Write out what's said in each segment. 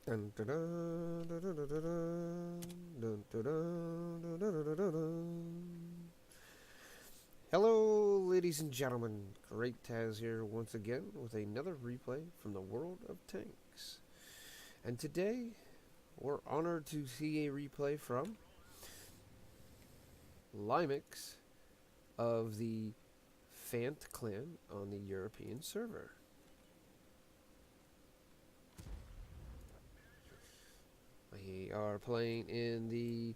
Dun, dun, dun, dun, dun, dun, dun, dun, dun, dun, dun, dun, dun, dun, dun. Hello, ladies and gentlemen. GreatTaz here once again with another replay from the world of tanks. And today, we're honored to see a replay from Limeax of the FANT clan on the European server. We are playing in the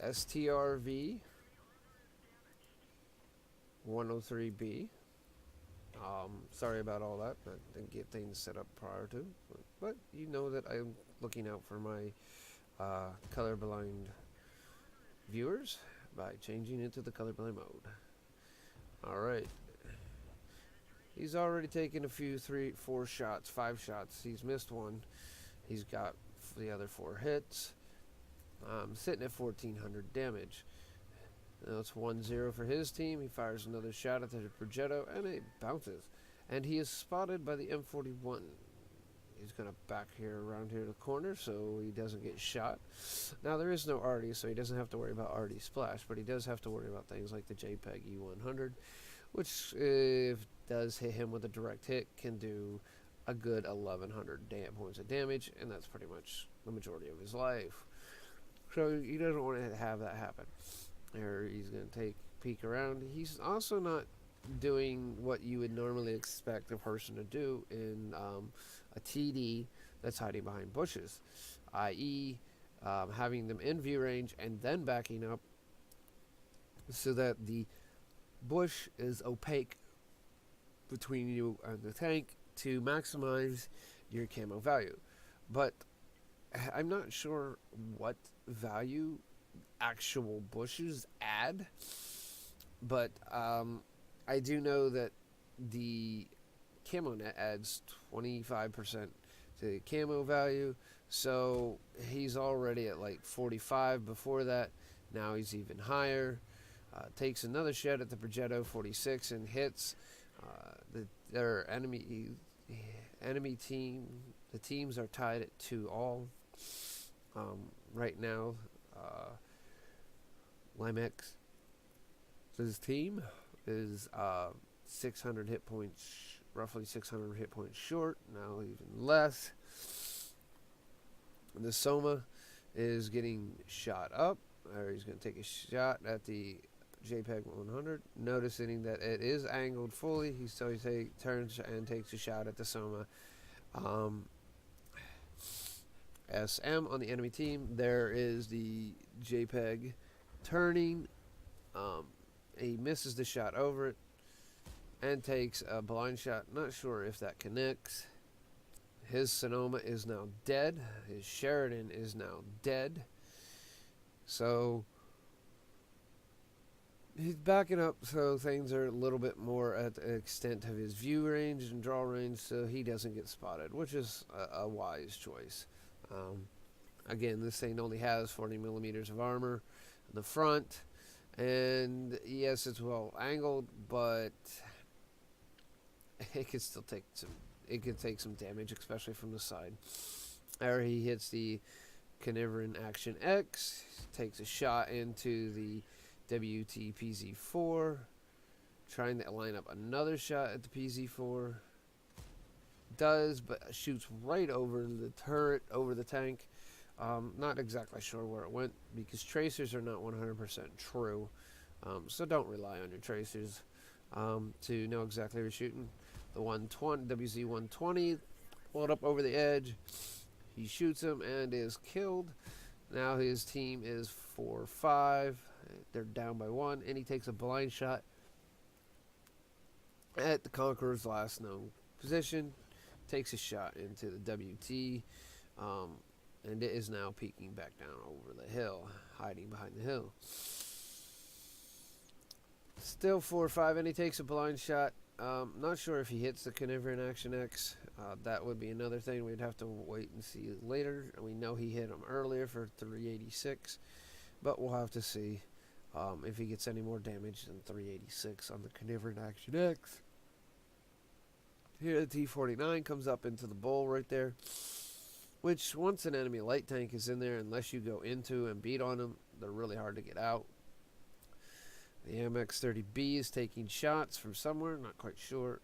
Strv 103B. Sorry about all that. I didn't get things set up prior to, but you know that I'm looking out for my colorblind viewers by changing it to the colorblind mode. All right. He's already taken a few, 3, 4 shots, 5 shots. He's missed one. He's got the other 4 hits. Sitting at 1,400 damage. Now it's 1-0 for his team. He fires another shot at the progetto, and it bounces. And he is spotted by the M41. He's going to back here around here to the corner so he doesn't get shot. Now there is no arty, so he doesn't have to worry about arty splash, but he does have to worry about things like the JPEG E100, which, if does hit him with a direct hit, can do a good 1,100 points of damage, and that's pretty much the majority of his life. So he doesn't want to have that happen. Or he's going to take a peek around. He's also not doing what you would normally expect a person to do in a TD that's hiding behind bushes, i.e. Having them in view range and then backing up so that the bush is opaque between you and the tank to maximize your camo value. But I'm not sure what value actual bushes add, but I do know that the camo net adds 25% to camo value, so he's already at like 45 before that. Now he's even higher. Takes another shot at the progetto, 46, and hits. Their enemy team. The teams are tied at 2-all right now. Limeax, his team is 600 hit points, roughly 600 hit points short. Now even less. The Soma is getting shot up, or he's going to take a shot at the JPEG 100, noticing that it is angled fully. He turns and takes a shot at the Soma. SM on the enemy team. There is the JPEG turning. He misses the shot over it and takes a blind shot. Not sure if that connects. His Sonoma is now dead. His Sheridan is now dead. So he's backing up, so things are a little bit more at the extent of his view range and draw range, so he doesn't get spotted, which is a wise choice. Again, this thing only has 40 millimeters of armor in the front, and yes, it's well angled, but it can still take some. It can take some damage, especially from the side. There, he hits the Confederate Action X, takes a shot into the WT-PZ4, trying to line up another shot at the PZ4. Does, but shoots right over the turret, over the tank. Not exactly sure where it went, because tracers are not 100% true. So don't rely on your tracers to know exactly where you're shooting. The 120, WZ-120, pulled up over the edge. He shoots him and is killed. Now his team is 4-5. They're down by 1, and he takes a blind shot at the Conqueror's last known position. Takes a shot into the WT, and it is now peeking back down over the hill, hiding behind the hill. Still 4-5, and he takes a blind shot. Not sure if he hits the Confederate Action X. That would be another thing we'd have to wait and see later. We know he hit him earlier for 386, but we'll have to see if he gets any more damage than 386 on the Confederate Action X. Here the T-49 comes up into the bowl right there, which once an enemy light tank is in there, unless you go into and beat on them, they're really hard to get out. The MX-30B is taking shots from somewhere, not quite sure.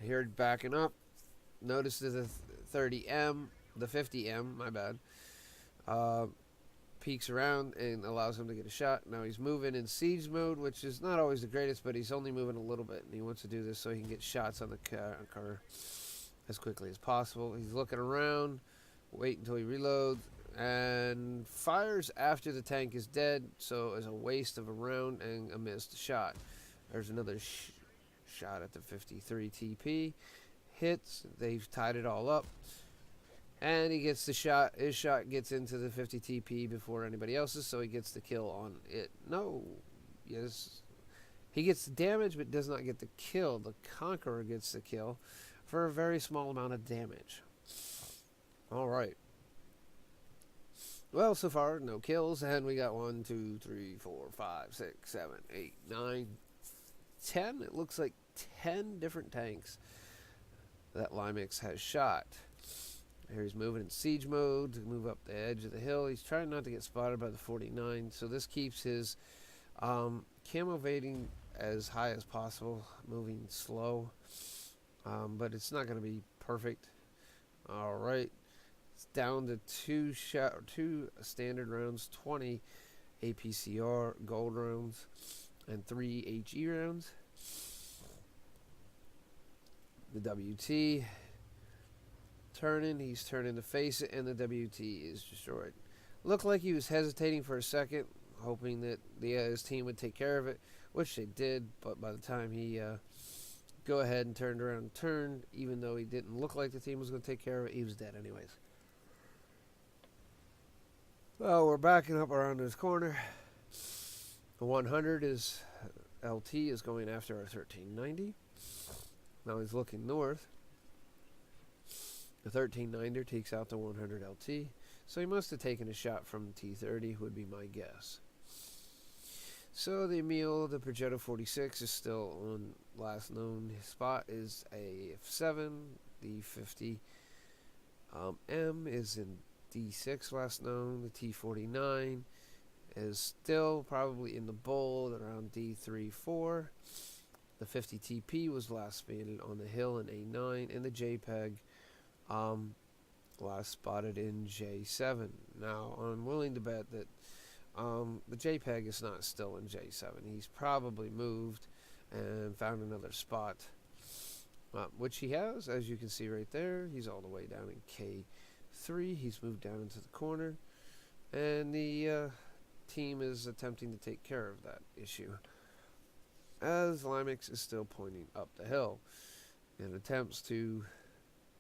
Here backing up, notice the 30M, the 50M, my bad, peeks around and allows him to get a shot. Now he's moving in siege mode, which is not always the greatest, but he's only moving a little bit, and he wants to do this so he can get shots on the car as quickly as possible. He's looking around, wait until he reloads, and fires after the tank is dead, so it's a waste of a round and a missed shot. There's another shot at the 53 TP. Hits, they've tied it all up. And he gets the shot. His shot gets into the 50 TP before anybody else's, so he gets the kill on it. No. Yes. He gets the damage, but does not get the kill. The Conqueror gets the kill for a very small amount of damage. Alright. Well, so far, no kills. And we got 1, 2, 3, 4, 5, 6, 7, 8, 9, 10. It looks like 10 different tanks that Limeax has shot. Here he's moving in siege mode to move up the edge of the hill. He's trying not to get spotted by the 49, so this keeps his camo evading as high as possible, moving slow, but it's not going to be perfect. All right, it's down to two standard rounds, 20 APCR gold rounds, and 3 HE rounds. The WT he's turning to face it, and the WT is destroyed. Looked like he was hesitating for a second, hoping that his team would take care of it, which they did, but by the time he go ahead and turned around and turned, even though he didn't look like the team was going to take care of it, he was dead anyways. Well, we're backing up around this corner. The 100 is LT is going after our 1390. Now he's looking north. The 1390 takes out the 100 LT, so he must have taken a shot from the T30, would be my guess. So the Emil, the Progetto 46, is still on last known spot, is a F7. The 50 M is in D6 last known. The T49 is still probably in the bowl around D3-4. The 50 TP was last spotted on the hill in A9, and the JPEG last spotted in J7. Now, I'm willing to bet that the JPEG is not still in J7. He's probably moved and found another spot, which he has, as you can see right there. He's all the way down in K3. He's moved down into the corner, and the team is attempting to take care of that issue, as Limeax is still pointing up the hill in attempts to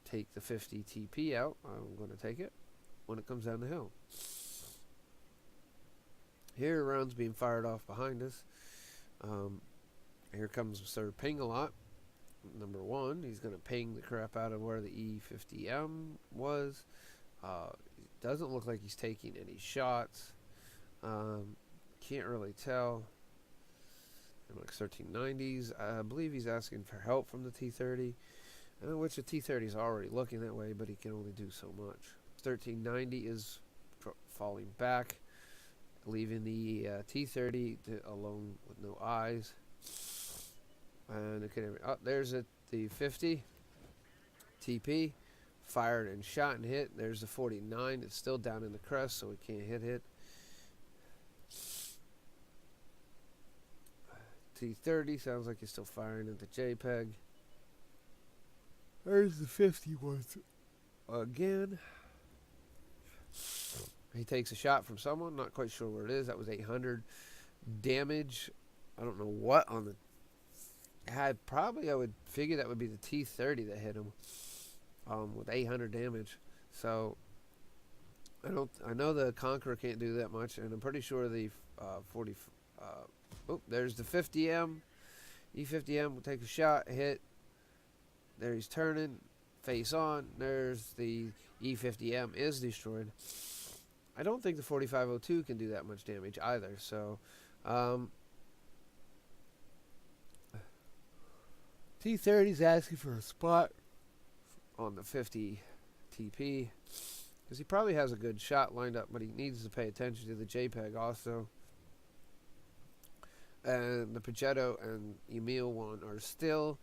take the 50 TP out. I'm going to take it when it comes down the hill. Here, rounds being fired off behind us. Here comes Sir Ping-a-lot. Number 1, he's going to ping the crap out of where the E50M was. Doesn't look like he's taking any shots. Can't really tell. It looks 1390s. I believe he's asking for help from the T30. Which the T30 is already looking that way, but he can only do so much. 1390 is falling back, leaving the T30 alone with no eyes. And there's the 50 TP, fired and shot and hit. There's the 49. It's still down in the crest, so we can't hit. T30 sounds like he's still firing at the JPEG. There's the 50 once again. He takes a shot from someone, not quite sure where it is. That was 800 damage. I don't know what on the... I would figure that would be the T30 that hit him with 800 damage. So I know the Conqueror can't do that much, and I'm pretty sure the 40... there's the 50M. E50M will take a shot, hit. There he's turning, face on. There's the E50M is destroyed. I don't think the 4502 can do that much damage either. So, T30's asking for a spot on the 50 TP because he probably has a good shot lined up, but he needs to pay attention to the JPEG also. And the Progetto and Emil one are still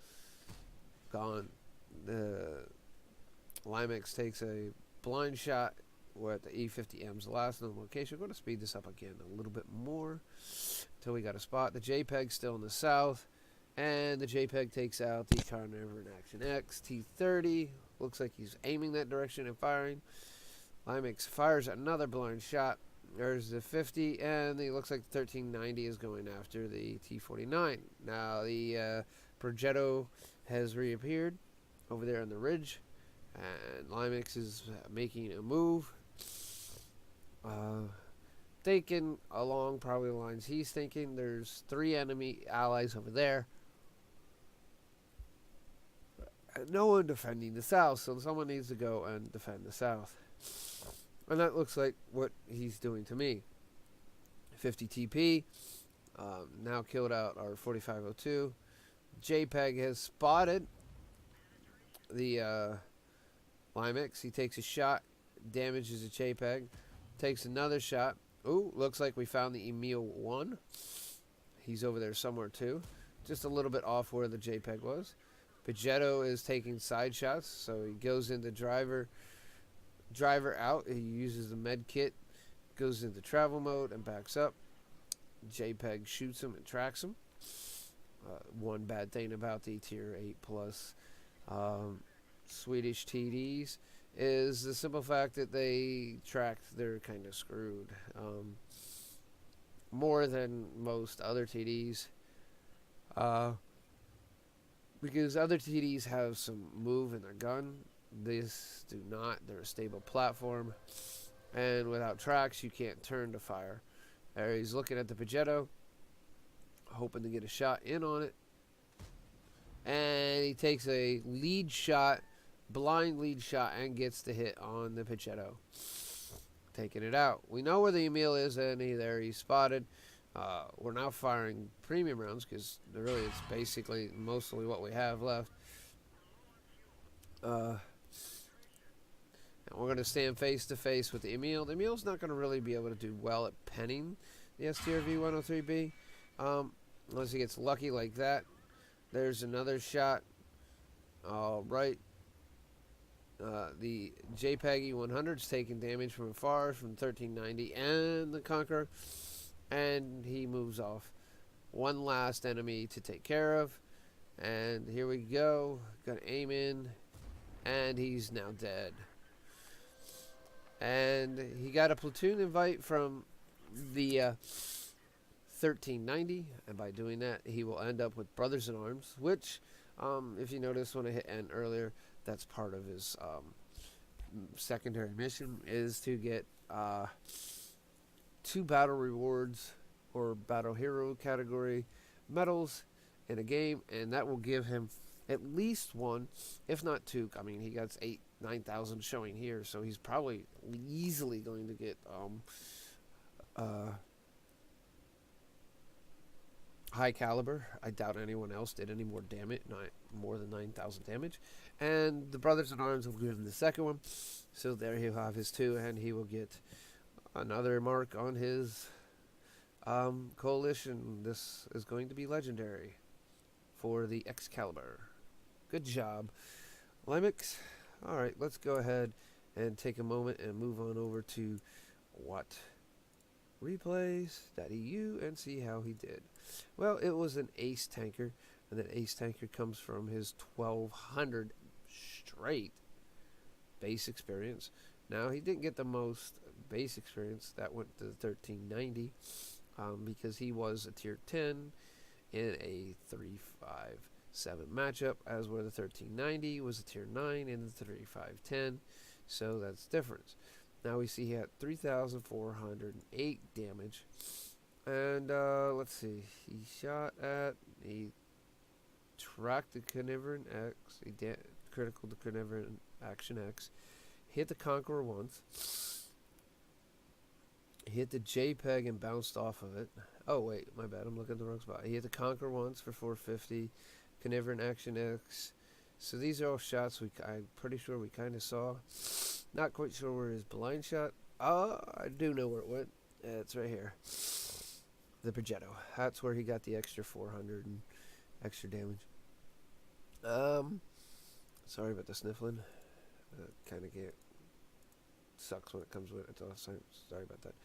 gone. The Limeax takes a blind shot with the E50M's last known location. We're going to speed this up again a little bit more until we got a spot. The JPEG still in the south, and the JPEG takes out the Carnivore in Action X. T30 looks like he's aiming that direction and firing. Limeax fires another blind shot. There's the 50, and it looks like the 1390 is going after the T49. Now the Progetto has reappeared over there on the ridge, and Limeax is making a move, thinking along probably the lines he's thinking. There's 3 enemy allies over there, no one defending the south, so someone needs to go and defend the south. And that looks like what he's doing to me. 50 TP, now killed out our 4502. JPEG has spotted the Limeax. He takes a shot, damages the JPEG, takes another shot. Ooh, looks like we found the Emil 1. He's over there somewhere too. Just a little bit off where the JPEG was. Progetto is taking side shots, so he goes into driver out. He uses the med kit, goes into travel mode and backs up. JPEG shoots him and tracks him. One bad thing about the tier 8 plus Swedish TDs is the simple fact that they tracked, they're kind of screwed. More than most other TDs. Because other TDs have some move in their gun. These do not. They're a stable platform. And without tracks, you can't turn to fire. There he's looking at the Progetto, hoping to get a shot in on it. And he takes a lead shot, blind lead shot, and gets the hit on the Progetto, taking it out. We know where the Emil is, and he's spotted. We're now firing premium rounds because really it's basically mostly what we have left. And we're going to stand face to face with the Emil. The Emil's not going to really be able to do well at penning the Strv 103B unless he gets lucky like that. There's another shot. All right. The JPEG E100's taking damage from afar from 1390 and the Conqueror, and he moves off. One last enemy to take care of, and here we go. Gonna aim in, and he's now dead. And he got a platoon invite from the 1390, and by doing that, he will end up with Brothers in Arms, which, if you notice when I hit N earlier, that's part of his secondary mission, is to get 2 battle rewards or battle hero category medals in a game, and that will give him at least 1, if not 2. I mean, he got 9,000 showing here, so he's probably easily going to get high caliber. I doubt anyone else did any more damage, not more than 9,000 damage. And the Brothers in Arms will give him the second one, so there he'll have his 2, and he will get another mark on his coalition. This is going to be legendary for the Excalibur. Good job, Limeax. Alright, let's go ahead and take a moment and move on over to what replays.eu and see how he did. Well, it was an ace tanker, and that ace tanker comes from his 1200 straight base experience. Now, he didn't get the most base experience. That went to the 1390 because he was a tier 10 in a 357 matchup, as where the 1390 was a tier 9 in the 3510. So that's the difference. Now we see he had 3,408 damage. And let's see. He shot at, he tracked the Carnivore X. He critical the Carnivore Action X. Hit the Conqueror once. He hit the JPEG and bounced off of it. Oh, wait, my bad. I'm looking at the wrong spot. He hit the Conqueror once for 450. Carnivorous Action X. So these are all shots I'm pretty sure we kind of saw. Not quite sure where his blind shot. I do know where it went. It's right here. The Progetto. That's where he got the extra 400 and extra damage. Sorry about the sniffling. Kind of sucks when it comes with it. Sorry about that.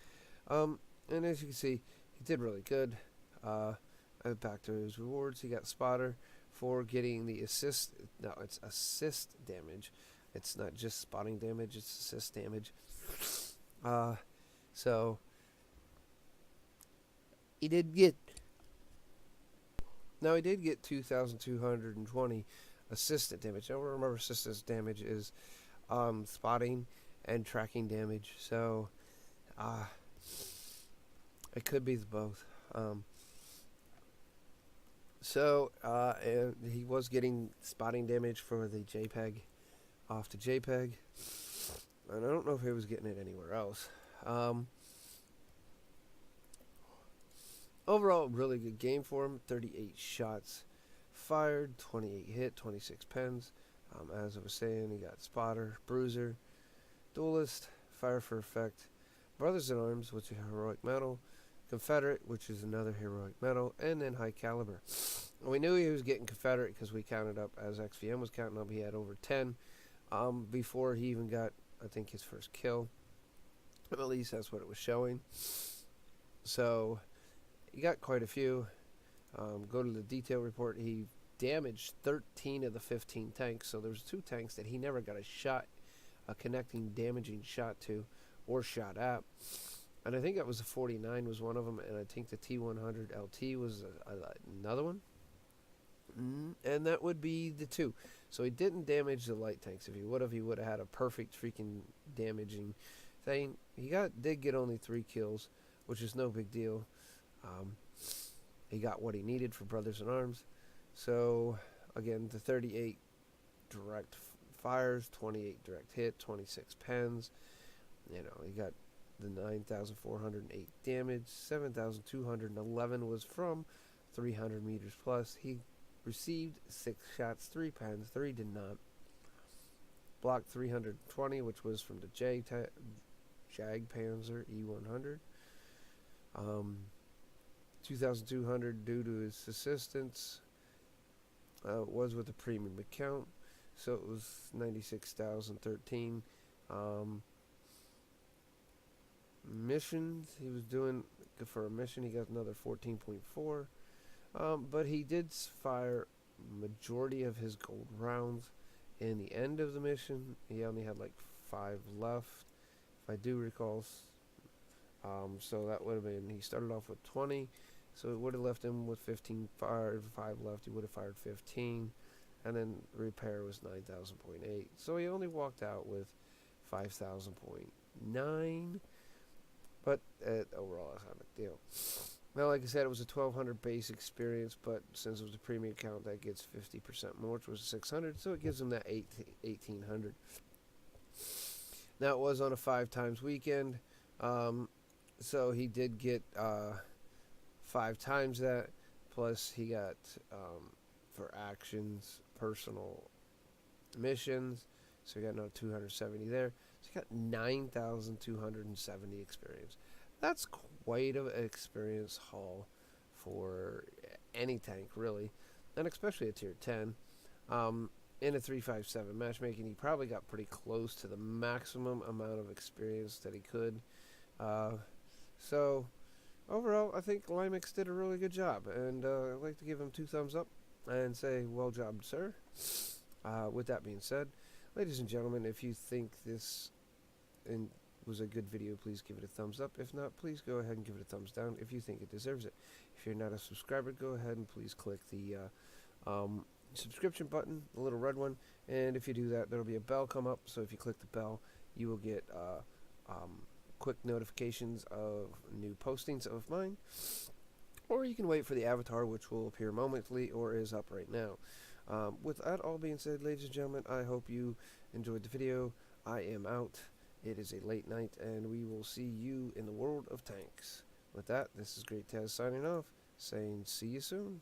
And as you can see, he did really good. Back to his rewards. He got spotter for getting the assist. No, it's assist damage. It's not just spotting damage. It's assist damage. So he did get. Now he did get 2,220 assistant damage. Now remember, assistant damage is spotting and tracking damage. So it could be both. And he was getting spotting damage for the JPEG off to JPEG. And I don't know if he was getting it anywhere else. Overall, really good game for him. 38 shots fired, 28 hit, 26 pens. As I was saying, he got spotter, bruiser, duelist, fire for effect, brothers in arms, which is a heroic medal, Confederate, which is another heroic medal, and then high caliber. And we knew he was getting Confederate because we counted up, as XVM was counting up, he had over 10 before he even got, I think, his first kill. At least that's what it was showing. So he got quite a few. Go to the detail report. He damaged 13 of the 15 tanks. So there's 2 tanks that he never got a shot, a connecting, damaging shot to, or shot at. And I think that was the 49 was one of them, and I think the T100 LT was another one. And that would be the 2. So he didn't damage the light tanks. If he would have had a perfect freaking damaging thing. He did get only 3 kills, which is no big deal. He got what he needed for Brothers in Arms. So, again, the 38 direct fires, 28 direct hit, 26 pens. You know, he got the 9,408 damage. 7,211 was from 300 meters plus. He received 6 shots, 3 pens, 3 did not. Blocked 320, which was from the Jag Panzer E100. 2,200 due to his assistance. Was with a premium account, so it was 96,013. Missions, he was doing for a mission. He got another 14.4. But he did fire majority of his gold rounds in the end of the mission. He only had like 5 left, if I do recall. So that would have been, he started off with 20, so it would have left him with 15 fired, 5 left. He would have fired 15, and then repair was 9,000.8. So he only walked out with 5,000.9, but overall that's not a big deal. Now, like I said, it was a 1,200 base experience, but since it was a premium account, that gets 50% more, which was 600, so it gives him that 1,800. Now, it was on a 5 times weekend, so he did get 5 times that, plus he got, for actions, personal missions, so he got another 270 there. So he got 9,270 experience. That's quite an experience haul for any tank, really, and especially a tier 10. In a 357 matchmaking, he probably got pretty close to the maximum amount of experience that he could. So, overall, I think Limeax did a really good job, and I'd like to give him 2 thumbs up and say, well job, sir. With that being said, ladies and gentlemen, if you think this was a good video, please give it a thumbs up. If not, please go ahead and give it a thumbs down if you think it deserves it. If you're not a subscriber, go ahead and please click the subscription button, the little red one, and if you do that, there'll be a bell come up. So if you click the bell, you will get quick notifications of new postings of mine, or you can wait for the avatar, which will appear momentarily or is up right now. With that all being said, ladies and gentlemen, I hope you enjoyed the video. I am out. It is a late night, and we will see you in the world of tanks. With that, this is GreatTaz signing off, saying see you soon.